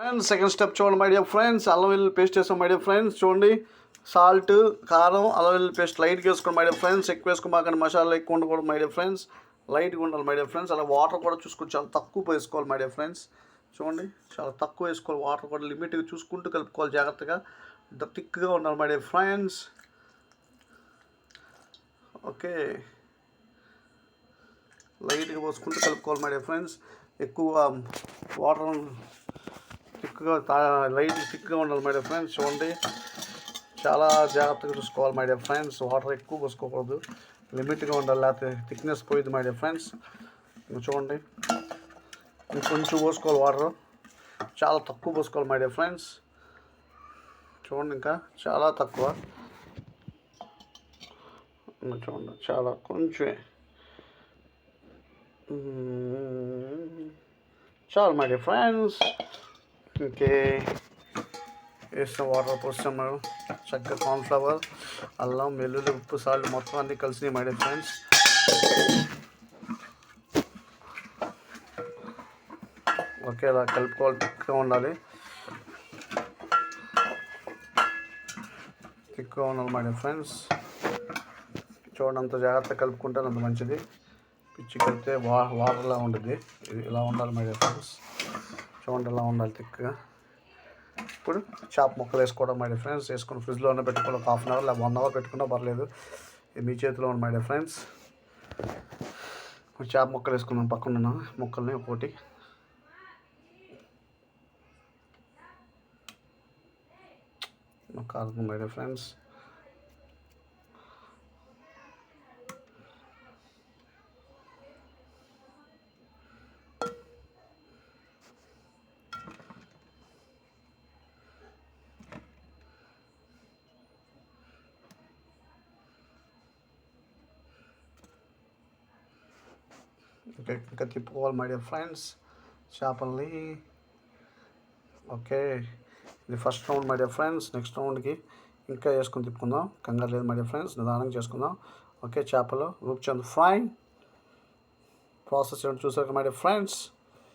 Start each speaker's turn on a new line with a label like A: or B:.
A: Friends second step చూడండి my dear friends, అల్లం వెల్లుల్లి పేస్ట్ వేసాం మై డియర్ ఫ్రెండ్స్. చూడండి, సాల్ట్, కారం, అల్లం వెల్లుల్లి పేస్ట్ లైట్గా వేసుకోండి మై డియర్ ఫ్రెండ్స్. ఎక్కువ వేసుకోమాకండి, మసాలా ఎక్కువ ఉండకూడదు మై డియర్ ఫ్రెండ్స్, లైట్గా ఉండాలి మై డియర్ ఫ్రెండ్స్. అలా వాటర్ కూడా చూసుకొని చాలా తక్కువ వేసుకోవాలి మై డియర్ ఫ్రెండ్స్. చూడండి, చాలా తక్కువ వేసుకోవాలి, వాటర్ కూడా లిమిట్గా చూసుకుంటూ కలుపుకోవాలి జాగ్రత్తగా. థిక్గా ఉండాలి మై డియర్ ఫ్రెండ్స్. ఓకే, లైట్గా పోసుకుంటూ కలుపుకోవాలి మై డియర్ ఫ్రెండ్స్. ఎక్కువ వాటర్ లైట్ థిక్గా ఉండాలి మై డియర్ ఫ్రెండ్స్. చూడండి, చాలా జాగ్రత్తగా చూసుకోవాలి మై డియర్ ఫ్రెండ్స్. వాటర్ ఎక్కువ పోసుకోకూడదు, లిమిట్గా ఉండాలి, లేకపోతే థిక్నెస్ పోయింది మై డియర్ ఫ్రెండ్స్. చూడండి, కొంచెం పోసుకోవాలి వాటర్, చాలా తక్కువ పోసుకోవాలి మై డియర్ ఫ్రెండ్స్. చూడండి, ఇంకా చాలా తక్కువ. చూడండి, చాలా కొంచెమే చాలు మై డియర్ ఫ్రెండ్స్. ఓకే, వేస్తాం వాటర్ పోస్తాం. చక్కగా కార్న్ఫ్లవర్, అల్లం, వెల్లుల్లి, ఉప్పు, సాల్ట్ మొత్తం అన్నీ కలిసినాయి మై డియర్ ఫ్రెండ్స్. ఓకే, అలా కలుపుకోవాలి, థిక్గా ఉండాలి, థిక్గా ఉండాలి మై డియర్ ఫ్రెండ్స్. చూడండి, అంత జాగ్రత్తగా కలుపుకుంటే అంత మంచిది. పిచ్చి కలిపితే వాటర్లా ఉంటుంది, ఇది ఇలా ఉండాలి మై డియర్ ఫ్రెండ్స్. చూడండి, ఇలా ఉండాలి థిక్గా. ఇప్పుడు చాప్ ముక్కలు వేసుకోవడం మై డియర్ ఫ్రెండ్స్. వేసుకొని ఫ్రిడ్జ్లోనే పెట్టుకోవాలి, ఒక 1/2 అవర్ లేదా 1 అవర్ పెట్టుకున్నా పర్లేదు, ఇది మీ చేతిలో ఉంది మై డియర్ ఫ్రెండ్స్. చాప్ ముక్కలు వేసుకున్నాం, పక్కన ముక్కల్ని ఒకటి. కాదు మై డియర్ ఫ్రెండ్స్. ఇంకా తిప్పుకోవాలి మై డియర్ ఫ్రెండ్స్ చేపల్ని. ఓకే, ఇది first round my dear friends. Next రౌండ్కి ఇంకా వేసుకొని తిప్పుకుందాం, కంగారు లేదు మై డియర్ ఫ్రెండ్స్, నిదానంగా చేసుకుందాం. ఓకే, చేపలు రూప్చంద్ ఫ్రై ప్రాసెస్ ఏంటో చూసారు మై డియర్ ఫ్రెండ్స్.